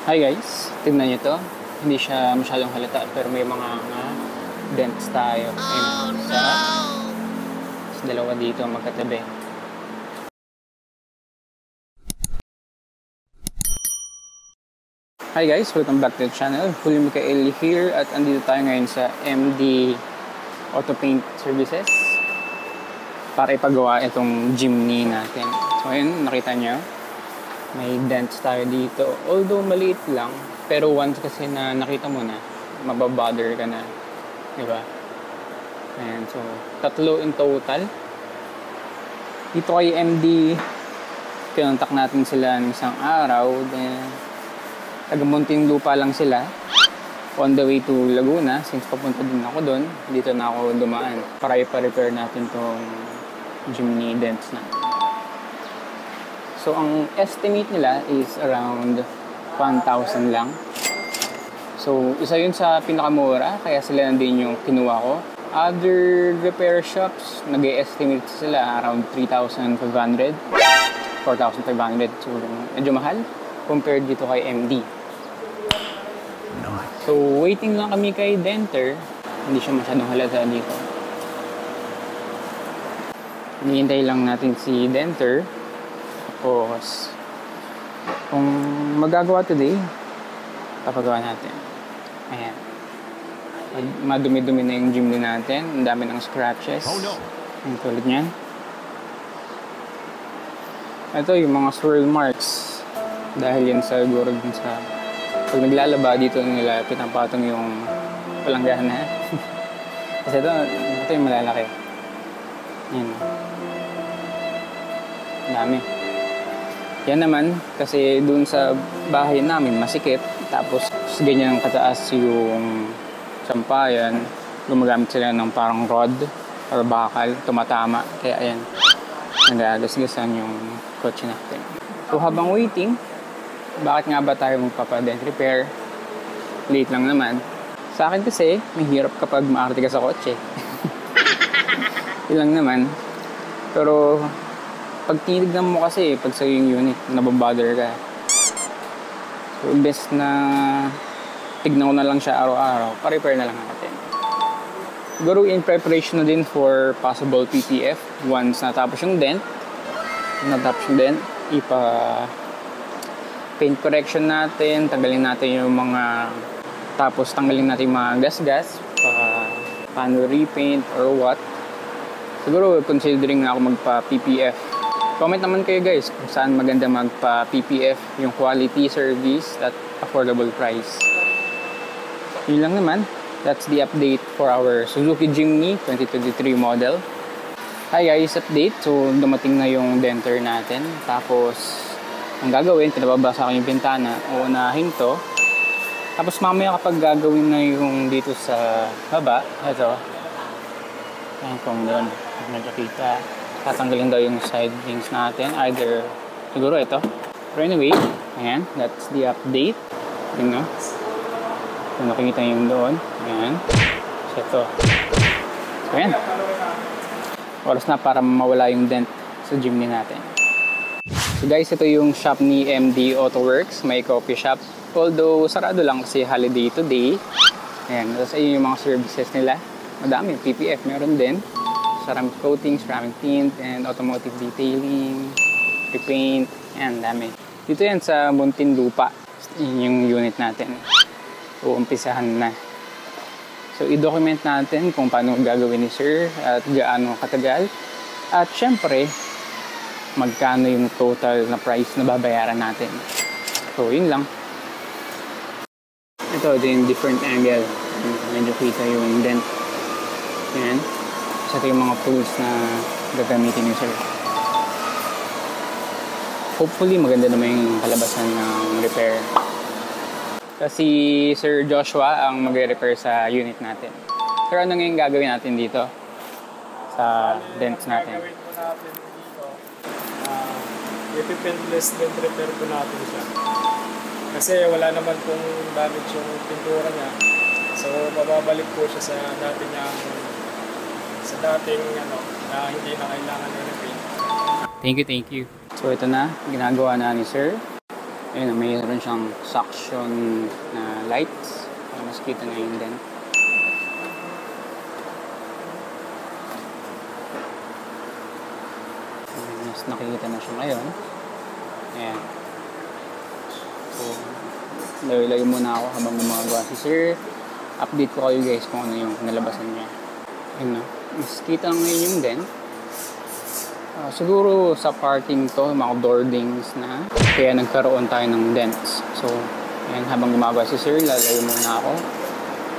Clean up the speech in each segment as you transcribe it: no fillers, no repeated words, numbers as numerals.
Hi guys, tignan nyo to. Hindi siya masyadong halata pero may mga dents tayo. Ayun, sa dalawa dito magkatabi. Hi guys, welcome back to the channel. Julio Micael here at andito tayo ngayon sa MD Auto Paint Services para ipagawa itong Jimny natin. So ayun, nakita nyo, may dents tayo dito. Although maliit lang, pero once kasi na nakita mo na, mababother ka na. Diba? Ayan, so tatlo in total. Dito kay MD, kinontak natin sila ng isang araw. Then, taga Muntinlupa lang sila. On the way to Laguna, since papunta din ako doon, dito na ako dumaan. Para ipa-repair natin tong Jimny dents na. So, ang estimate nila is around 1,000 lang. So, isa yun sa pinakamura, kaya sila na din yung kinuha ko. Other repair shops, nag-estimate sila around 3,500, 4,500. So, medyo mahal compared dito kay MD. So, waiting lang kami kay Denter. Hindi siya masyadong halata dito. Hinihintay lang natin si Denter. Tapos, kung magagawa today, papagawa natin. Ayan. Madumi-dumi na yung Jimny natin. Ang dami ng scratches. Oh no! Ang tulad niyan. Ito yung mga swirl marks. Dahil yan sa siguro din sa pag naglalaba dito nila pinapatong yung palanggana. Kasi ito yung malalaki. Yan. Dami. Yan naman, kasi dun sa bahay namin masikip, tapos ganyan kataas yung sampayan, gumagamit sila ng parang rod or bakal, tumatama. Kaya ayan, nagagasgasan yung kotse natin. So habang waiting, bakit nga ba tayo magpapadent repair? Late lang naman. Sa akin kasi, mahirap kapag maarte ka sa kotse. Ilang naman. Pero pag tinignan mo kasi, pag sa yung unit, nababother ka. So, best na tignan ko na lang siya araw-araw, pa-repair na lang natin. Siguro in preparation na din for possible PPF. Once natapos yung dent, paint correction natin, tanggalin natin yung mga, tapos tanggalin natin yung mga gas-gas, paano repaint or what. Siguro considering na ako magpa-PPF. Comment naman kayo guys kung saan maganda magpa-PPF, yung quality service at affordable price. Yun lang naman. That's the update for our Suzuki Jimny 2023 model. Hi guys, update. So dumating na yung denter natin. Tapos ang gagawin, pinababasa ko yung bintana. Uunahin to. Tapos mamaya kapag gagawin na yung dito sa baba, ito. Ayan kung doon. Nakikita. Tatanggalin daw yung side wings natin. Either, siguro ito. Pero anyway, ayan. That's the update. Yun no. Kung nakikita yung doon. Ayan. So ito. So ayan. Oras na para mawala yung dent sa Jimny natin. So guys, ito yung shop ni MD Auto Works. May coffee shop. Although sarado lang kasi holiday today. Ayan. Tapos ayun yung mga services nila. Madami. PPF meron din. Ceramic coating, ceramic tint, and automotive detailing, repaint, yan, dami. Dito yan sa Muntinlupa, yung unit natin. Uumpisahan na. So, i-document natin kung paano gagawin ni Sir at gaano katagal. At syempre, magkano yung total na price na babayaran natin. So, yun lang. Ito din different angle. Medyo kita yung dent. Yan. Ito yung mga tools na gagamitin ni Sir. Hopefully, maganda naman yung kalabasan ng repair. Kasi Sir Joshua ang magre-repair sa unit natin. Sir, ano ngayon gagawin natin dito? Sa dents natin? Gagawin po natin dito, ipipintless dent repair po natin siya. Kasi wala naman pong damage yung pintura niya. So, mababalik po siya sa dating na hindi na kailangan i-repaint. Thank you. So ito na, ginagawa na ni Sir. Ayun, mayroon siyang suction na lights. Mas kita na yun din. Mas nakikita na siya ngayon. Ayan. So, layo-layo muna ako habang gumagawa si Sir. Update ko kayo guys kung ano yung nalabasan niya. Ayun na. Mas kita lang ngayon yung dent. Siguro sa parking to, mga door dings na. Kaya nagkaroon tayo ng dents. So, ayan, habang gumagawa si Sir, lalayo muna ako.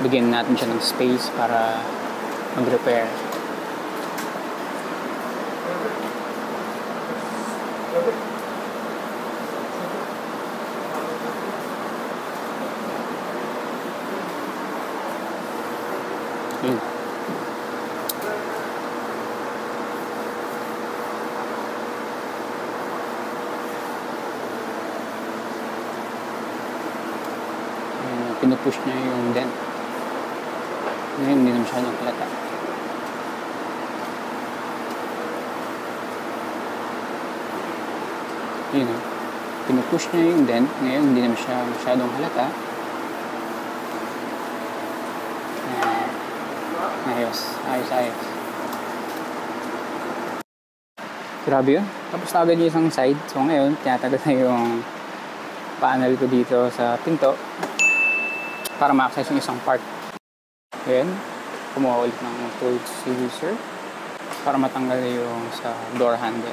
Bigyan natin siya ng space para mag-repair. Yun. Pinupush niya yung dent. Ngayon, hindi naman siya nagkalata. Yun o. Pinupush niya yung dent. Ngayon, hindi naman siya masyadong halata. Ayos. Ayos. Grabe yun. Tapos na agad yung isang side. So ngayon, tinatagal na yung panel ko dito sa pinto para ma-access yung isang part. Then, kumuha ulit ng tools si user para matanggal yung sa door handle.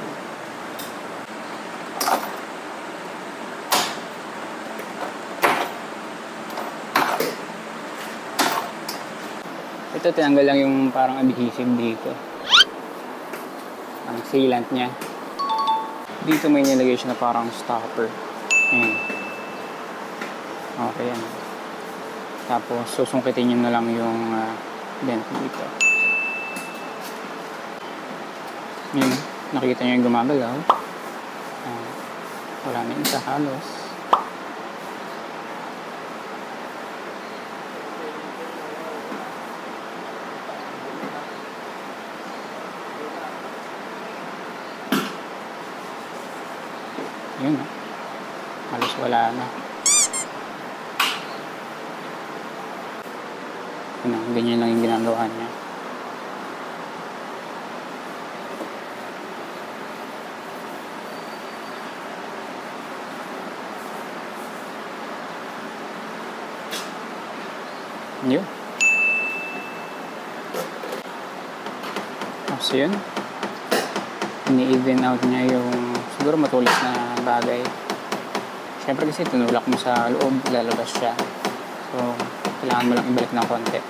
Ito, tinanggal lang yung parang adhesive dito. Ang sealant niya. Dito may nilagay siya na parang stopper. Ayan. Okay yan. Tapos, susungkitin nyo na lang yung dent dito. Yun, nakikita nyo yung gumagalaw. Wala na isa halos. Yun, halos wala na. Ganyan lang yung ginagawa niya. Yun. Tapos yun. Ini-even out niya yung siguro matulis na bagay. Siyempre kasi tinulak mo sa loob, lalabas siya. So, kailangan mo lang ibalik ng konti.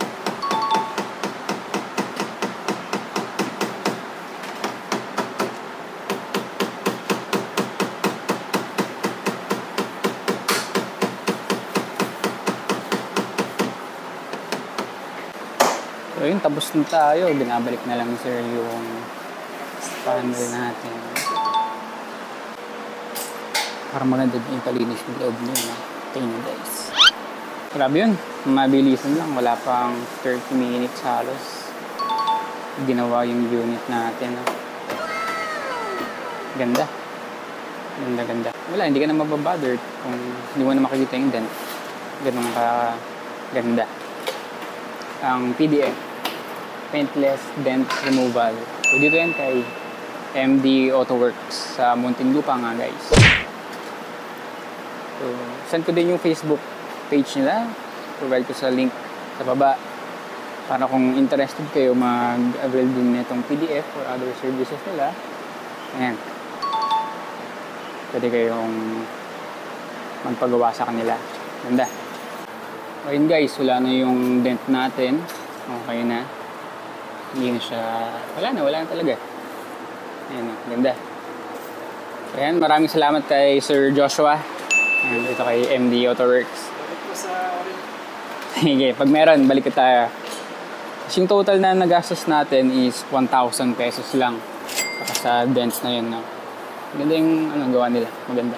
So yun, tapos na tayo. Binabalik na lang sir yung panel natin. Para maganda din ipalinis yung loob nyo. Tingnan nyo guys. Grabe yun. Mabilisan lang. Wala pang 30 minutes halos. Ginawa yung unit natin. Ganda. Ganda. Wala, hindi ka na mababother kung hindi mo na makikita yung dent. Ganun ka ganda. Ang PDF, Paintless Dent Removal. So dito yan kay MD AutoWorks sa Muntinlupa nga guys. So send ko din yung Facebook page nila. Provide ko sa link sa baba para kung interested kayo mag-avail din nitong PDF or other services nila. Ayan. Pwede kayong magpagawa sa kanila. Ganda. Ayun guys, wala na yung dent natin. Okay na. Hindi na siya... Wala na talaga. Ayan o, ganda. Ayan, maraming salamat kay Sir Joshua. Ayan, dito kay MD AutoWorks. Balik po sa Sige, pag meron, balik ka tayo. Kasi yung total na nagastos natin is 1,000 pesos lang. Saka sa dents na yun. No? Maganda yung gawa nila. Maganda.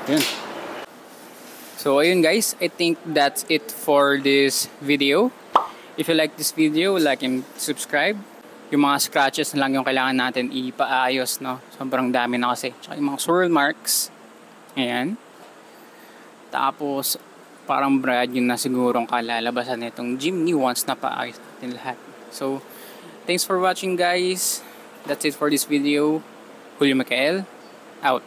Yun. So ayun guys, I think that's it for this video. If you like this video, like and subscribe. Yung mga scratches na lang yung kailangan natin ipaayos, no? Sobrang dami na kasi. Tsaka yung mga swirl marks, Ayan. Tapos, parang brand yun na sigurong kalalabasan nitong Jimny once na paayos natin lahat. So, thanks for watching guys. That's it for this video. Julio Michael, out.